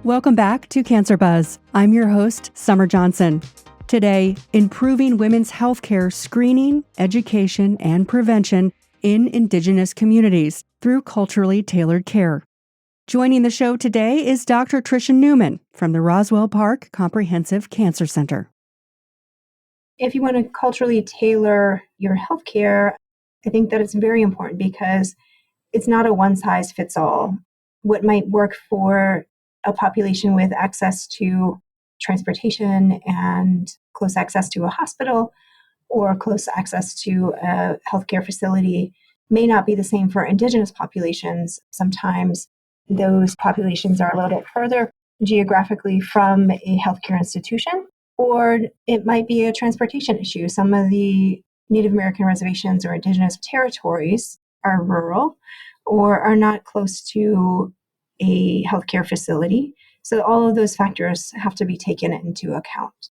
Welcome back to Cancer Buzz. I'm your host, Summer Johnson. Today, improving women's healthcare screening, education, and prevention in Indigenous communities through culturally tailored care. Joining the show today is Dr. Tricia Numan from the Roswell Park Comprehensive Cancer Center. If you want to culturally tailor your healthcare, I think that it's very important because it's not a one-size-fits-all. What might work for a population with access to transportation and close access to a hospital or close access to a healthcare facility may not be the same for Indigenous populations. Sometimes those populations are a little bit further geographically from a healthcare institution, or it might be a transportation issue. Some of the Native American reservations or Indigenous territories are rural or are not close to a healthcare facility. So all of those factors have to be taken into account.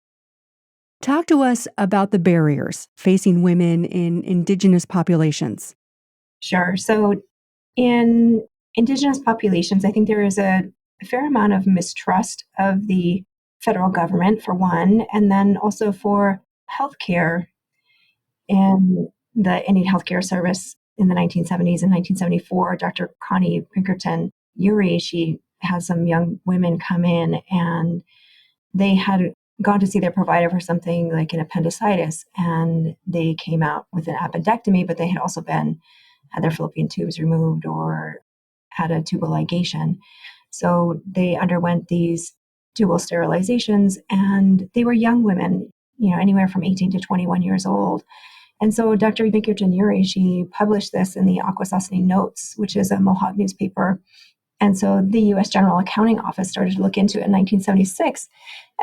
Talk to us about the barriers facing women in Indigenous populations. Sure. So in Indigenous populations, I think there is a fair amount of mistrust of the federal government, for one, and then also for healthcare. And the Indian Healthcare Service in the 1970s and 1974, Dr. Connie Pinkerton Urey, she had some young women come in and they had gone to see their provider for something like an appendicitis, and they came out with an appendectomy, but they had also had their fallopian tubes removed or had a tubal ligation. So they underwent these dual sterilizations, and they were young women, anywhere from 18 to 21 years old. And so Dr. Pinkerton Urey, she published this in the Akwesasne Notes, which is a Mohawk newspaper. And so the U.S. General Accounting Office started to look into it in 1976,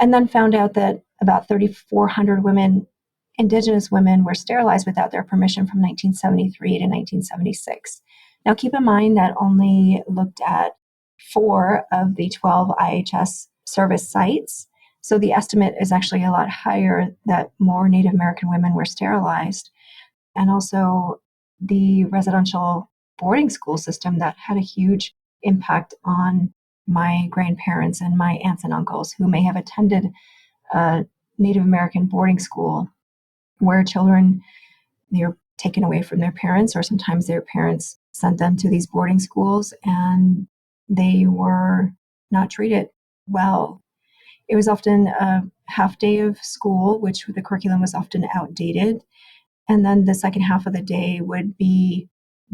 and then found out that about 3,400 women, Indigenous women, were sterilized without their permission from 1973 to 1976. Now, keep in mind that only looked at 4 of the 12 IHS service sites. So the estimate is actually a lot higher that more Native American women were sterilized. And also the residential boarding school system that had a huge impact on my grandparents and my aunts and uncles who may have attended a Native American boarding school where children, they're taken away from their parents, or sometimes their parents sent them to these boarding schools and they were not treated well. It was often a half day of school, which the curriculum was often outdated. And then the second half of the day would be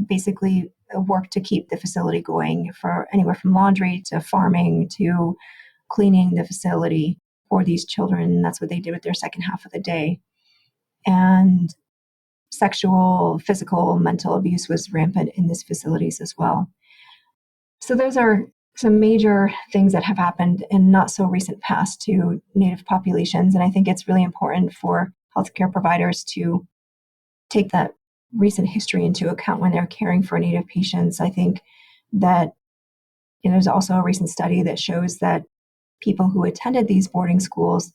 basically work to keep the facility going, for anywhere from laundry to farming to cleaning the facility for these children. That's what they did with their second half of the day. And sexual, physical, mental abuse was rampant in these facilities as well. So those are some major things that have happened in not so recent past to Native populations. And I think it's really important for healthcare providers to take that recent history into account when they're caring for Native patients. I think that there's also a recent study that shows that people who attended these boarding schools,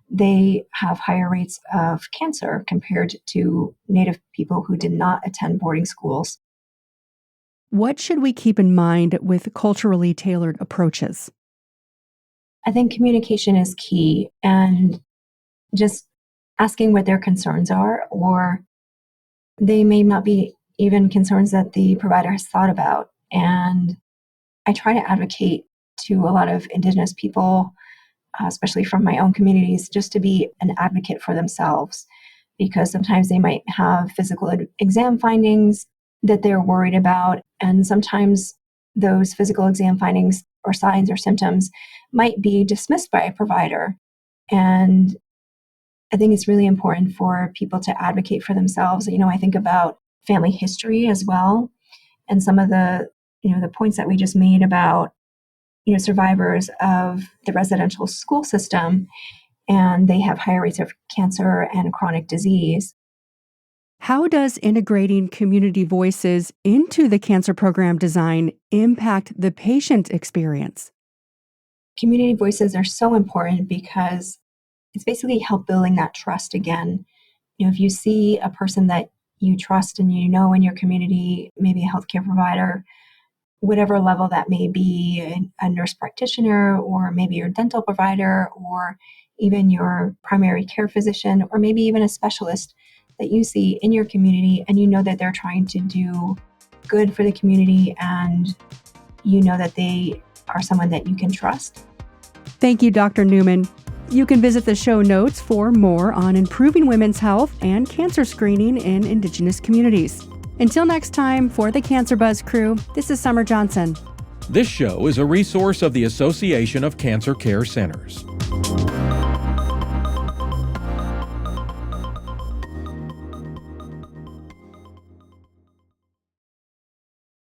they have higher rates of cancer compared to Native people who did not attend boarding schools. What should we keep in mind with culturally tailored approaches? I think communication is key, and just asking what their concerns are, or they may not be even concerns that the provider has thought about. And I try to advocate to a lot of Indigenous people, especially from my own communities, just to be an advocate for themselves, because sometimes they might have physical exam findings that they're worried about. And sometimes those physical exam findings or signs or symptoms might be dismissed by a provider. And I think it's really important for people to advocate for themselves. I think about family history as well. And some of the points that we just made about, survivors of the residential school system, and they have higher rates of cancer and chronic disease. How does integrating community voices into the cancer program design impact the patient experience? Community voices are so important because it's basically help building that trust again. If you see a person that you trust and in your community, maybe a healthcare provider, whatever level that may be, a nurse practitioner, or maybe your dental provider, or even your primary care physician, or maybe even a specialist that you see in your community, and you know that they're trying to do good for the community, and you know that they are someone that you can trust. Thank you, Dr. Numan. You can visit the show notes for more on improving women's health and cancer screening in Indigenous communities. Until next time, for the Cancer Buzz crew, this is Summer Johnson. This show is a resource of the Association of Cancer Care Centers.